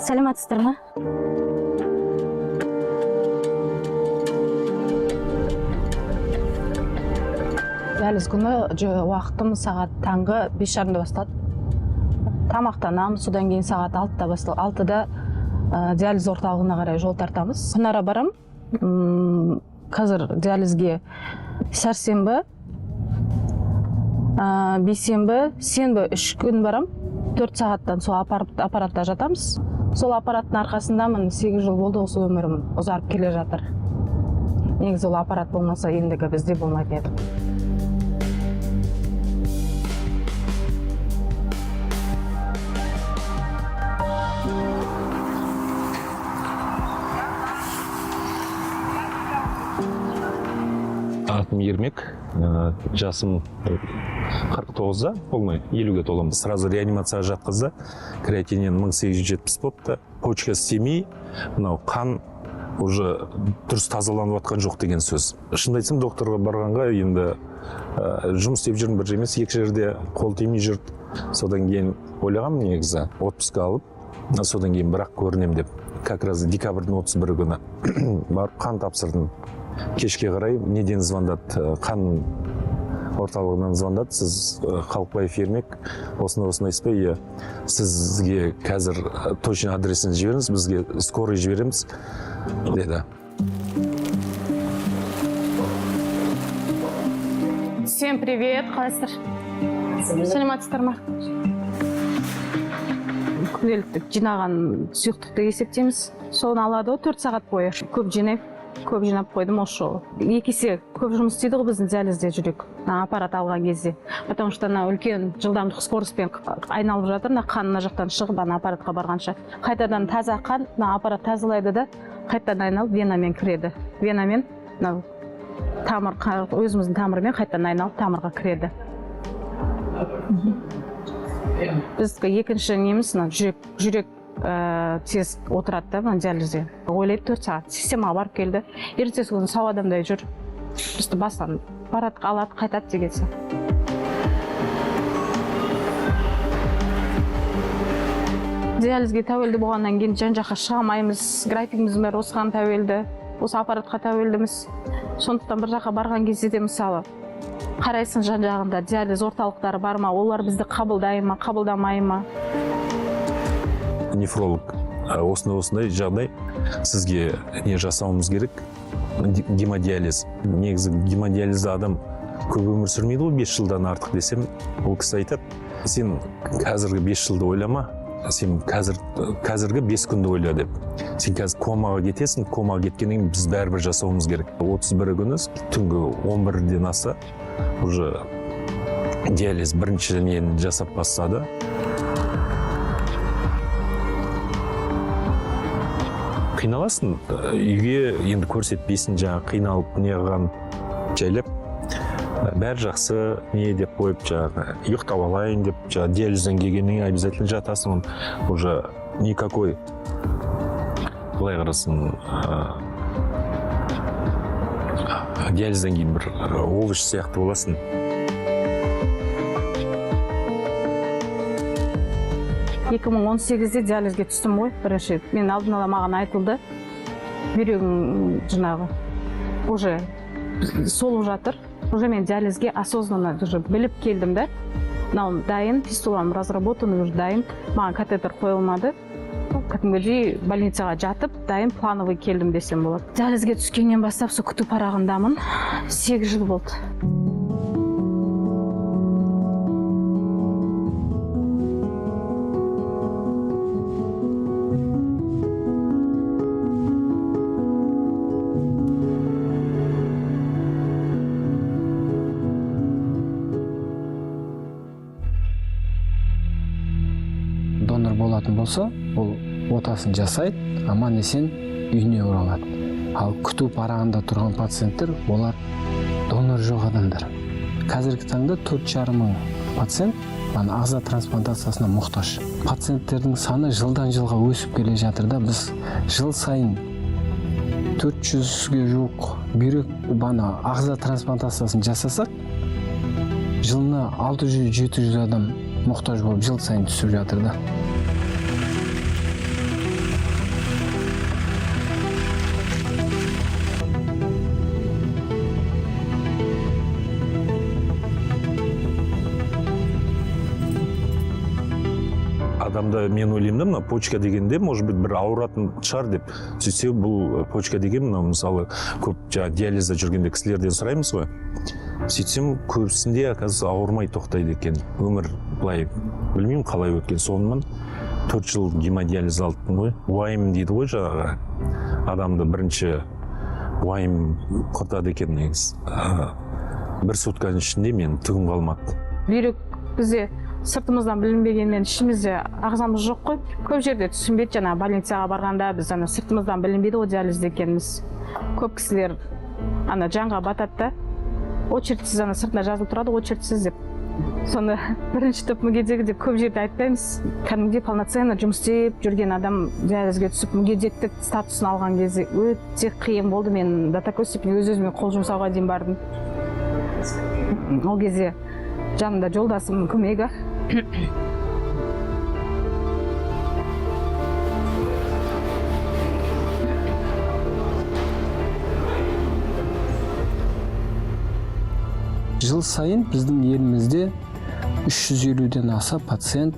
Саламатсыздар ма? Диализ күні уақытым сағат таңғы 5:30-да басталады. Тамақтанамыз, содан кейін сағат 6-да басталады. 6-да диализ орталығына қарай жол тартамыз. Күнара барам. Қазір диализге сәрсенбі, бейсенбі, сенбі 3 күн барам. 4 сағаттан сол аппаратта жатамыз. Сол аппараттың арқасындамын. 8 жыл болды осы өмірім ұзарып келе жатыр. Негізі ол аппарат болмаса ендігі бізде болмайды еді. Атым Ермек, жасым 49-да, болмай 50-ге толамын. Сразу реанимацияға жатқызды. Креатинин 1870 болыпты. Почка істемей, мынау қан уже дұрыс тазаланып жатқан жоқ деген сөз. Шынымды айтсам, докторға барғанға енді жұмыс істеп жүрмін бір емес, екі жерде қол тимей жүрді. Содан кейін ойлағам негізі отпуск алып, содан кейін бірақ көрінем деп. Как раз декабрьдің 31 күні барып қан тапсырдым. Кешке қарай неден звондады, қан орталығынан звондады, сіз Халықбаев Ермек, осындай іспей, сізге қазір точно адресін жіберіңіз, бізге скорый жібереміз, деді. Всем привет, қалайсыздар? Саламатсыздар ма? Күнделіктік жинаған сұйықтықты есептейміз. Соны алады ғой 4 сағат бойы. Көп жинап қойдым осы. 2 есе көп жұмыс істейді ғой біздің диализде жүрек. Аппарат алған кезде. Потому что үлкен жылдамдық скоростьпен айналып жатыр. Қанына жақтан шығып аппаратқа барғанша. Қайтадан таза қан, аппарат тазалайды да, қайтадан айналып венамен кіреді. Венамен тамыр, өзіміздің тамырмен қайтадан айналып тамырға кіреді. Біздікі екінші неміз жүрек тез отырады да диализде. Ойлайды 4 сағат. Системаға барып келді. Ертесі күні сау адамдай жүр. Бізді бастан аппаратқа алады, қайтады дегенсі. Диализге тәуелді болғаннан кейін жан-жаққа шыға алмаймыз. Графигіміздің бәрі осыған тәуелді. Осы аппаратқа тәуелдіміз. Сондықтан бір жаққа барған кезде де мысалы қарайсың жан-жағында диализ орталықтары бар ма, олар бізді қабылдай ма, қабылдамай ма? Нефролог, осындай жағдай сізге не жасауымыз керек? Гемодиализ. Негізі гемодиализде адам көп өмір сүрмейді ғой, 5 жылдан артық десем, ол кісі айтады, сен қазіргі 5 жылды ойлама, сен қазіргі 5 күнді ойла деп. Сен қазір комаға кетесің, комаға кеткеннен біз бәрібір жасауымыз керек. 31 күні түнгі 11-ден аса уже диализ бірінші нені жасап бастады. Қиналасың, үйге енді көрсетпейсің, жаңа қиналып неғаған жайлап, бәрі жақсы не деп қойып, жаңа ұйықтап алайын деп, жаңа диализден келгеннен обязательно жатасың, уже никакой, былай қарасың, диализден кейін бір овощ сияқты боласың. Екі 2018-де диализге түстім ғой, бірінші. Мен алдын ала маған айтылды, бүйрегім жинағы уже солып жатыр. Уже мен диализге осознанно біліп келдім да. Мынау дайын, фистулам разработан, уже дайын. Маған катетер қойылмады. Кәдімгідей больницаға жатып, дайын плановый келдім десем болады. Диализге түскеннен бастап сол күту парағындамын. 8 жыл болды. Донор болатын болса, ол отасын жасайды, аман есен үйіне оралады. Ал күту парағында тұрған пациенттер, олар донор жоқ адамдар. Қазіргі таңда 4,5 мың пациент ағза трансплантациясына мұқтаж. Пациенттердің саны жылдан жылға өсіп келе жатыр да, біз жыл сайын 400-ге жуық бүйрек ағза трансплантациясын жасасақ, жылына 600-700 адам мұқтаж болып жыл сайын түсіп жатыр да. адамда мен ойлаймын да мына почка дегенде может быть бір ауыратын шығар деп сөйтсе бұл почка деген мынау мысалы көп жаңағы диализда жүргенде кісілерден сұраймыз ғой сөйтсем көбісінде оказывается ауырмай тоқтайды екен өмір былай білмеймін қалай өткен сонымен 4 жыл гемодиализ алдым ғой уайым дейді ғой жаңағы адамды бірінші уайым құртады екен негізі бір сутканың ішінде мен түгім қалмады бүйрек бізде сыртымыздан білінбегенмен ішімізде ағзамыз жоқ қой көп жерде түсінбейді жаңағы больницаға барғанда біз ана сыртымыздан білінбейді ғой диализде екеніміз көп кісілер ана жанға батады да очередьсіз ана сыртында жазылып тұрады очередьсіз деп сонда бірінші топ мүгедегі деп көп жерде айтпаймыз кәдімгідей полноценно жұмыс істеп жүрген адам диализге түсіп мүгедектік статусын алған кезде өте қиын болды мен до такой степени өз-өзіме қол жұмсауға дейін бардым ол кезде жанымда жолдасымның көмегі жыл сайын біздің елімізде 350-ден аса пациент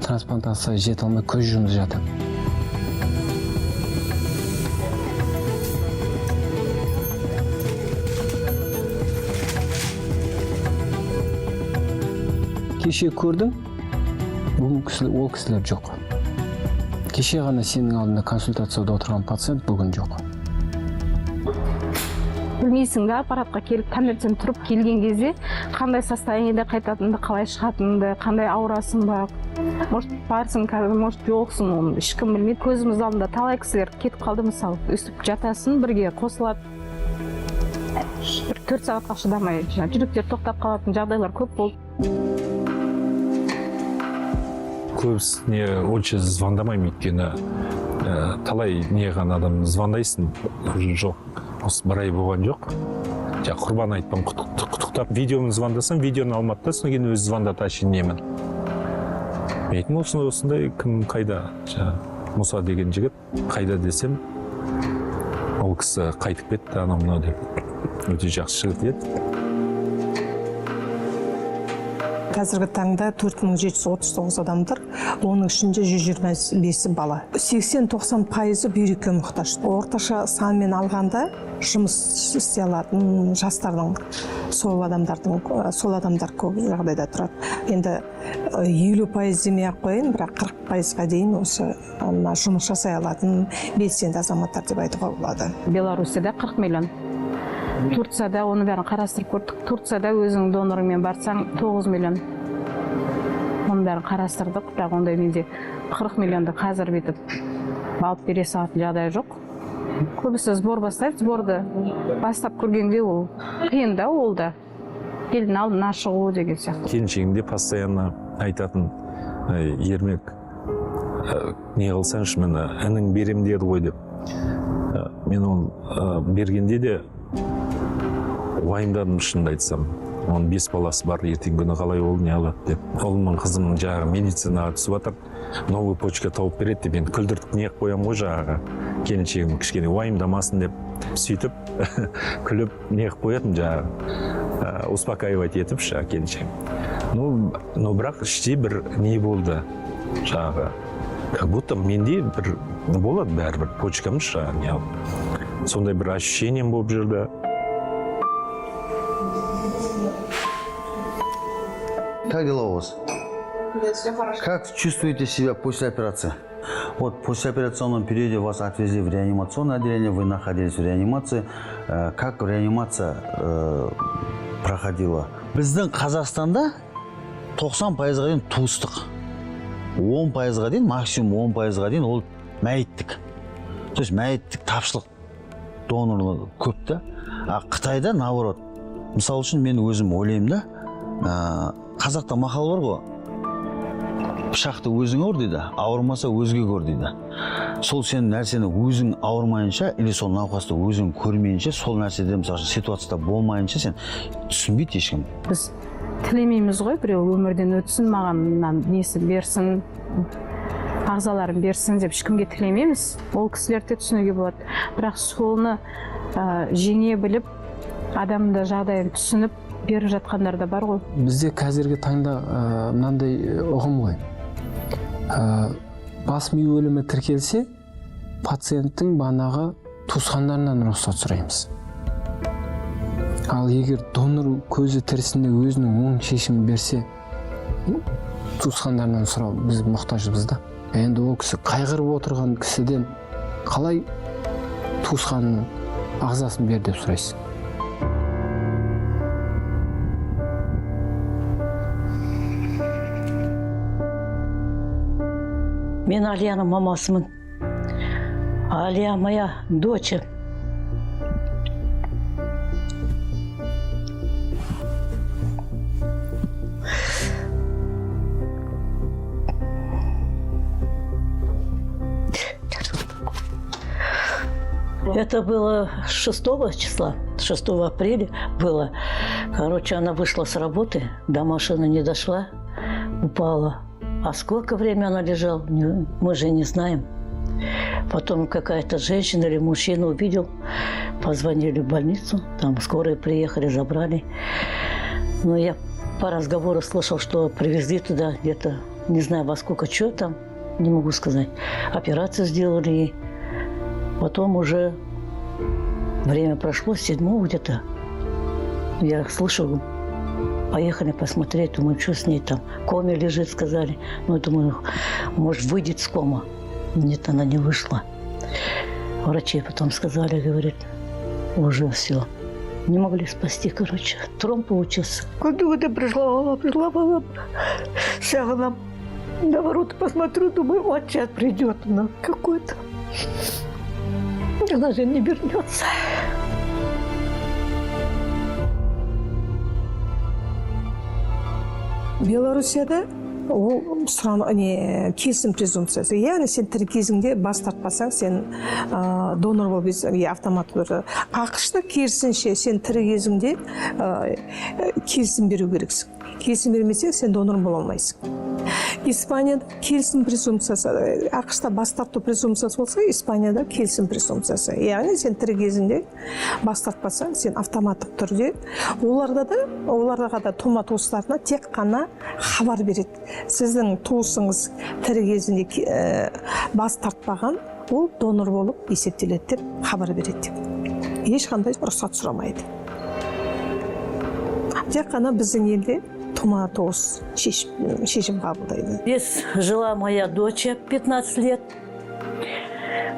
трансплантацияға жете алмай көз жұмып жатыр. Кеше көрдің, бүгін ол кісілер жоқ. Кеше ғана сенің алдында консультацияда отырған пациент бүгін жоқ. Білмейсің да, аппаратқа келіп, таңертең тұрып келген кезде қандай состояниеде қайтатынды, қалай шығатынды, қандай ауырасың ба, может барсың, может жоқсың, оны ешкім білмейді. Көзіміз алдында талай кісілер кетіп қалды, мысалы, өстіп жатасың, бірге қосылады. 4 сағатқа шыдамай, жүректер тоқтап қалатын жағдайлар көп болды. Көбісіне очень звондамаймын, өйткені талай неған адам звондайсың, жоқ. Осы бір ай болған жоқ. Құрбан айтпам, құттықтап видеоны звондасам, видеоны алмады да, содан кейін өзі звондады, ашын немін. Мен осындай кім қайда? Мұса деген жігіт қайда десем, ол кісі қайтып кетті, анау мынау деп. Өте жақсы жігіт еді. Қазіргі таңда 4739 адамдар, оның ішінде 125 бала. 80-90% бүйрекке мұқтаж. Орташа санмен алғанда жұмыс істей алатын жастардың, сол адамдар көп жағдайда тұрады. Енді 50% демей-ақ қойын, бірақ 40%-ға дейін осы жұмыс жасай алатын белсенді азаматтар деп айтуға болады. Беларусияда 40 миллион. Турцияда оны бәрін қарастырып көрдік. Турцияда өзің донорыңмен барсаң 9 миллион. Оны бәрін қарастырдық, бірақ ондай менде 40 миллионды қазір бетіп алып бере салатын жағдай жоқ. Көбісі сбор бастайды, сборды бастап көргенде ол қиын да, ол да елдің алдына шығу деген сияқты. Келіншегімде постоянно айтатын Ермек, не қылсаңшы, мені інің берем деді ғой деп. Мен оны бергенде де уайымдадым, шынымды айтсам. Оның 5 баласы бар, ертең күні қалай ол не алады деп. Ұлымның қызым жаңағы медицинаға түсіп жатыр, новый почка тауып береді деп, енді күлдіртіп не қоямын ғой жаңағы келіншегім кішкене уайымдамасын деп, сөйтіп күліп не қоятын жаңағы успокаивать етіп келіншегім. Но бірақ іште бір не болды жаңағы, как будто менде бір болады бәрібір почкамыз жаңағы, сондай бір ощущением болып жүрді. Как дела у вас? Все хорошо. Как чувствуете себя после операции? Вот в послеоперационном периоде вас отвезли в реанимационное отделение, вы находились в реанимации. Как реанимация проходила? Біздің Қазақстанда 90%-ға дейін туыстық. 10%-ға дейін, максимум 10%-ға дейін ол мәйіттік. То есть мәйіттік тапшылық донорлығы көп та. Қытайда наоборот. Мысалы үшін мен өзім ойлаймын да, қазақта мақал бар ғой, пышақты өзің өр дейді, ауырмаса өзге көр дейді. Сол сен нәрсені өзің ауырмайынша, или сол науқасты өзің көрмейінше, сол нәрседе мысалы ситуацияда болмайынша сен түсінбейді ешкім. Біз тілемейміз ғой, біреу өмірден өтсін, маған несі берсін, ағзаларын берсін деп ешкімге тілемейміз. Ол кісілерді түсінуге болады. Бірақ соны жеңе біліп, адамды жағдайын түсініп беріп жатқандар да бар ғой. Бізде қазіргі таңда мынандай ұғым ғой. бас ми өлімі тіркелсе, пациенттің банағы туысқандарынан рұқсат сұраймыз. Ал егер донор көзі тірісінде өзінің оң шешімін берсе, туысқандарынан сұрау біз мұқтажбыз да. Енді ол кісі қайғырып отырған кісіден қалай туысқанның ағзасын бер деп сұрайсыз? Мен Алияның мамасымын. Алия моя дочь. Это было 6 числа, 6 апреля было. Короче, она вышла с работы, до машины не дошла, упала. А сколько времени она лежала, мы же не знаем. Потом какая-то женщина или мужчина увидел, позвонили в больницу, там скорые приехали, забрали. Но я по разговору слышал, что привезли туда где-то, не знаю во сколько, что там, не могу сказать. Операцию сделали ей. Потом уже время прошло, 7 где-то. Я слышу, поехали посмотреть, думаю, что с ней там. В коме лежит, сказали. Ну, думаю, может, выйдет с кома. Нет, она не вышла. Врачи потом сказали, говорит, уже все. Не могли спасти, короче. Тромб получился. Когда пришла, сягала на ворота, посмотрю, думаю, вот сейчас придет она какой-то. Она же не вернется. Белоруссияда ол келісім презумпциясы. Яғни сен тірі кезіңде бас тартпасаң, сен донор болып автомат түрі. ақш-та керісінше сен тірі кезіңде келісім беру керексің. Келісім бермесең, сен донор бола алмайсың. Испанияда келісім презумпциясы, ақш-та бас тарту презумпциясы болса, Испанияда келісім презумпциясы. Яғни сен тірі кезіңде бас тартпасаң, сен автоматтық түрде, оларға да тума туыстарына тек қана хабар береді. Сіздің туысыңыз тірі кезінде бас тартпаған, ол донор болып есептеледі деп хабар береді деп. Ешқандай рұқсат сұрамайды. Тек қана біздің елде тума туыс шешім қабылдайды. Здесь жила моя дочь 15 лет.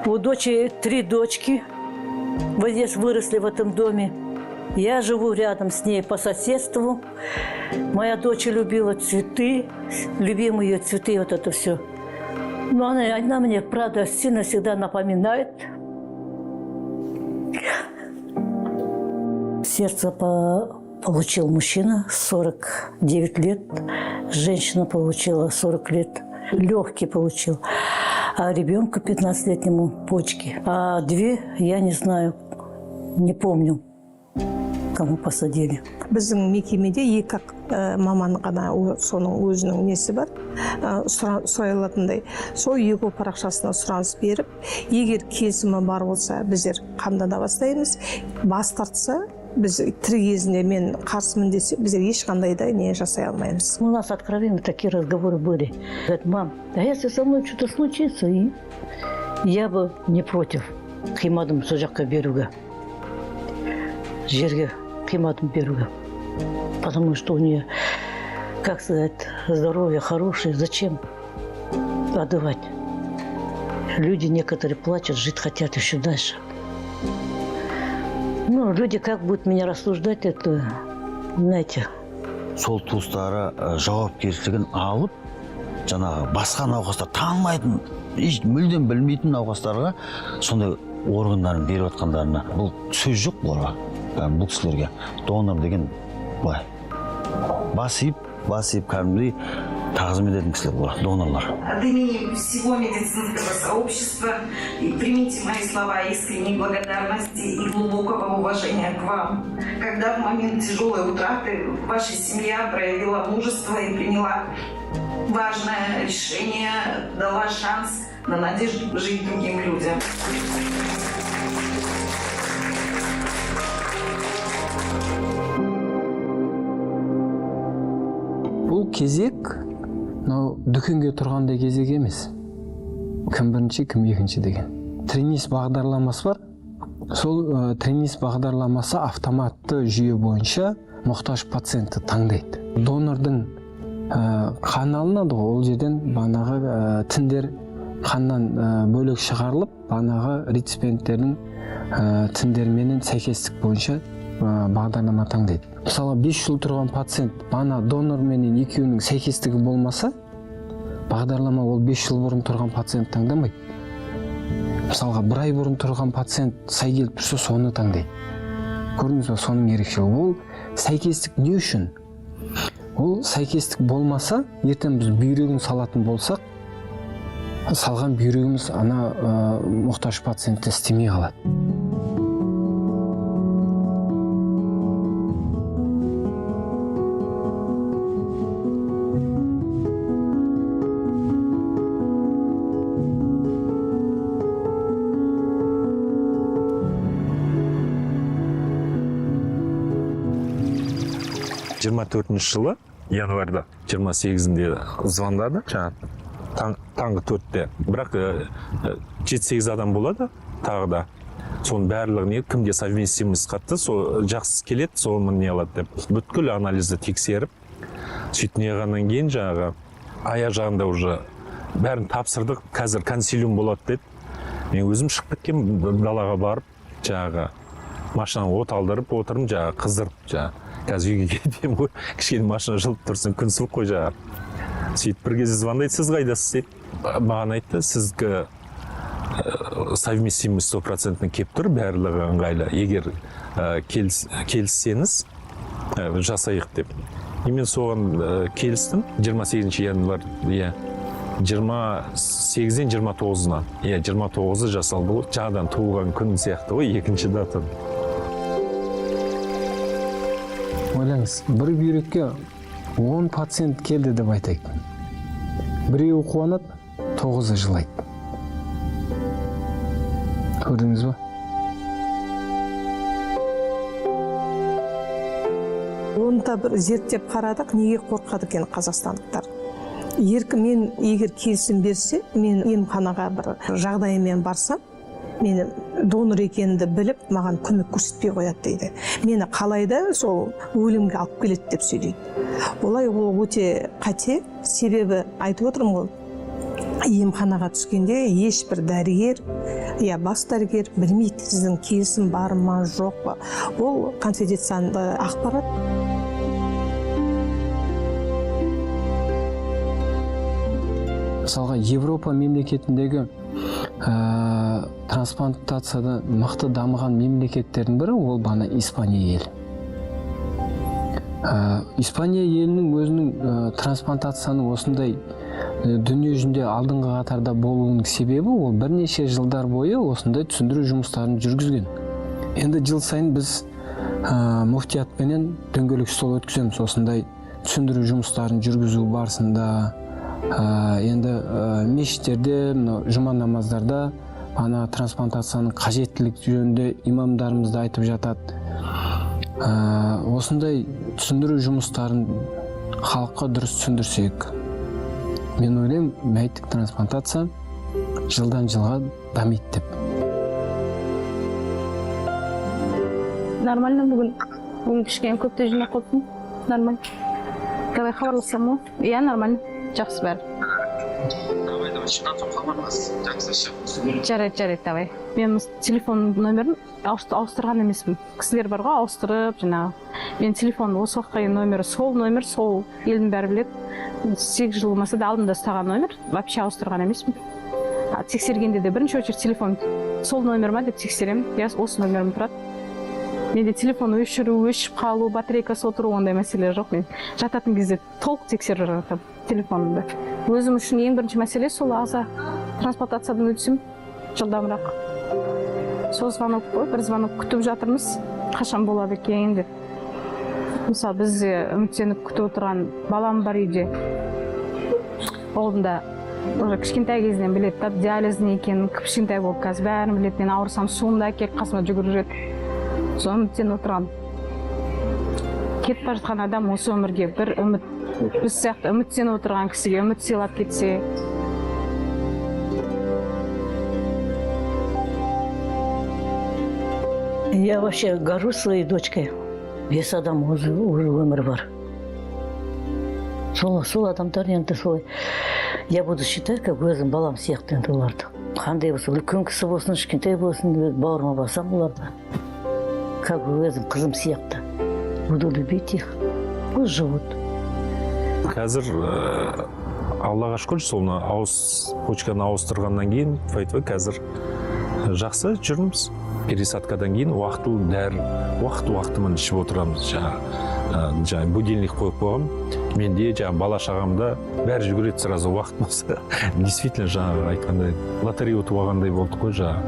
У дочери 3 дочки. Вот здесь выросли в этом доме. Я живу рядом с ней по соседству. Моя дочь любила цветы, любимые ее цветы, вот это все. Но она мне, правда, сильно всегда напоминает. Сердце получил мужчина, 49 лет. Женщина получила 40 лет. Легкий получил. А ребенку 15-летнему почки. А 2, я не знаю, не помню, кому посадили. Біздің мекемеде 2 маман ғана соның өзінің несі бар, сұрайлатындай. Сол 2 парақшасына сұраныс беріп, егер келісімі бар болса, біздер қамдана бастаймыз. Бас тартса, біз тірі кезінде мен қарсымын десе, біздер ешқандай да не жасай алмаймыз. У нас откровенно такие разговоры были. Говорит, мам, а если со мной что-то случится, я бы не против қимадым сол жаққа беруге. Жерге қимадым беруге. Потому что у нее, как сказать, здоровье хорошее. Зачем отдавать? Люди некоторые плачут, жить хотят еще дальше. Ну, люди как будут меня рассуждать, это, знаете. Сол туыстары жауапкершілігін алып, жаңағы басқа науқастар танымайтын, мүлдем білмейтін науқастарға сондай органдарын беріп отқандарына. Бұл сөз жоқ бұларға, бұл кісілерге. Донор деген былай. Басиып кәдімгідей тағзым ететін кісілер бұлар, донорлар. От имени всего медицинского сообщества примите мои слова искренней благодарности и глубокого уважения к вам. Когда в момент тяжелой утраты ваша семья проявила мужество и приняла важное решение, дала шанс на надежду жить другим людям. Бұл кезек мынау дүкенге тұрғандай кезек емес. Кім бірінші, кім екінші деген. Тренис бағдарламасы бар. Сол тренис бағдарламасы автоматты жүйе бойынша мұқтаж пациентті таңдайды. Донордың қан алынады ғой, ол жерден банағы тіндер қаннан бөлек шығарылып, банағы реципиенттердің тіндерменен сәйкестік бойынша бағдарлама таңдайды. Мысалы 5 жыл тұрған пациент бана донорменен екеуінің сәйкестігі болмаса, бағдарлама ол 5 жыл бұрын тұрған пациент таңдамайды. Мысалға 1 ай бұрын тұрған пациент сай келіп тұрса, соны таңдайды. Көрдіңіз бе, соның ерекшелігі. Ол сәйкестік не үшін? Ол сәйкестік болмаса, ертең біз бүйрегін салатын болсақ, салған бүйрегіміз ана мұқтаж пациентті істемей қалады. жиырма төртінші жылы январьда 28-інде звондады, таңғы 4-те. Бірақ 7-8 адам болады тағы да. Соның барлығын кімге совместимость қатты, сол жақсы келеді, соны не алады деп. Бүткіл анализді тексеріп, сөйтіп неғаннан кейін жаңағы аяқ жағында уже бәрін тапсырдық, қазір консилиум болады деді. Мен өзім шығып кеткен далаға барып, жаңағы машинаны от алдырып отырмын, жаңағы қыздырып, жаңағы қазір үйге кетемін ғой, кішкене машина жылып тұрсын, күн суық қой жаңағы. Сөйтіп бір кезде звондайды, сіз қайдасыз дейді. Маған айтты, сізге совместимость 100% келіп тұр, барлығы ыңғайлы. Егер келіссеңіз, жасайық деп. Мен соған келістім, 28 январь, 28-ден 29-на. 29-ы жасалды ғой, жаңадан туылған күн сияқты ғой, екінші дата. Ойлаңыз, бір бүйрекке 10 пациент келді деп айтайық. Біреуі қуанады, 9-ы жылайды. Көрдіңіз ба? Оны да бір зерттеп қарадық, неге қорқады екен қазақстандықтар. Мен егер келісім берсе, мен емханаға бір жағдайымен барсам, мені донор екенімді біліп, маған көмек көрсетпей қояды дейді. Мені қалайда сол өлімге алып келеді деп сөйлейді. Олай ол өте қате, себебі айтып отырмын ғой, емханаға түскенде ешбір дәрігер, бас дәрігер білмейді, сіздің келісім бар ма, жоқ па. Ол конфиденциальды ақпарат. Мысалға, Европа мемлекетіндегі трансплантацияда мықты дамыған мемлекеттердің бірі ол бана Испания елі. Испания елінің өзінің трансплантацияның осындай дүние жүзінде алдыңғы қатарда болуының себебі ол бірнеше жылдар бойы осындай түсіндіру жұмыстарын жүргізген. Енді жыл сайын біз муфтиятпенен дөңгелек стол өткіземіз, осындай түсіндіру жұмыстарын жүргізу барысында. Енді мешіттерде, жұма намаздарда ана трансплантацияның қажеттілік жөнінде имамдарымызды айтып жатады. Осындай түсіндіру жұмыстарын халыққа дұрыс түсіндірсек, мен ойлаймын, мәйіттік трансплантация жылдан жылға дамиды деп. Нормально, бүгін кішкене көпте жинақ қойдым. Нормально. Давай хабарласам ғой? Нормально. Жақсы бәрі. Жарайды, давай. Мен телефон номерін ауыстырған емеспін. Кісілер бар ғой, ауыстырып, жаңағы. Мен телефон осы уақытқа номері, сол елдің бәрі біледі. 8 жыл болмаса да алдымда ұстаған номер, вообще ауыстырған емеспін. Тексергенде де бірінші очередь телефон сол номер ма деп тексеремін. Осы номерім тұрады. Менде телефон өшіп қалу, батарейкасы отыру, ондай мәселе жоқ. Мен жататын кезде толық тексеріп жатамын телефонымды. Өзім үшін ең бірінші мәселе сол ағза трансплантациядан өтсем жылдамырақ. Сол звонок қой, бір звонок күтіп жатырмыз, қашан болады екен деп. Мысалы, бізде үміттеніп күтіп отырған балам бар үйде. Олында уже кішкентай кезінен біледі, диализдің екенін, кішкентай болып қазір бәрін біледі. Мен ауырсам суымды әкеліп қасыма жүгіріп жүреді. Сол үміттен отырған. Кетіп бара жатқан адам осы өмірге бір үміт біз сияқты үміттеніп отырған кісіге үміт сыйлап кетсе. Я вообще горжусь своей дочкой. Бес адам уже өмір бар. Сол адамдар енді солай. Я буду считать, как өзім балам сияқты енді оларды. Қандай болса, үлкен кісі болсын, кішкентай болсын, бауырыма басам оларды. Как бы өзім қызым сияқты. Буду любить их. Пусть живут. Қазір аллаға шүкір соны почканы ауыстырғаннан кейін қазір жақсы жүрміз. Пересадкадан кейін уақытымен ішіп отырамыз. Жаңағы будильник қойып қойғам. Менде жаңағы бала шағамда бәрі жүгіреді сразу уақыт болса. Действительно жаңағы айтқандай лотерея ұтып алғандай болдық қой жаңағы.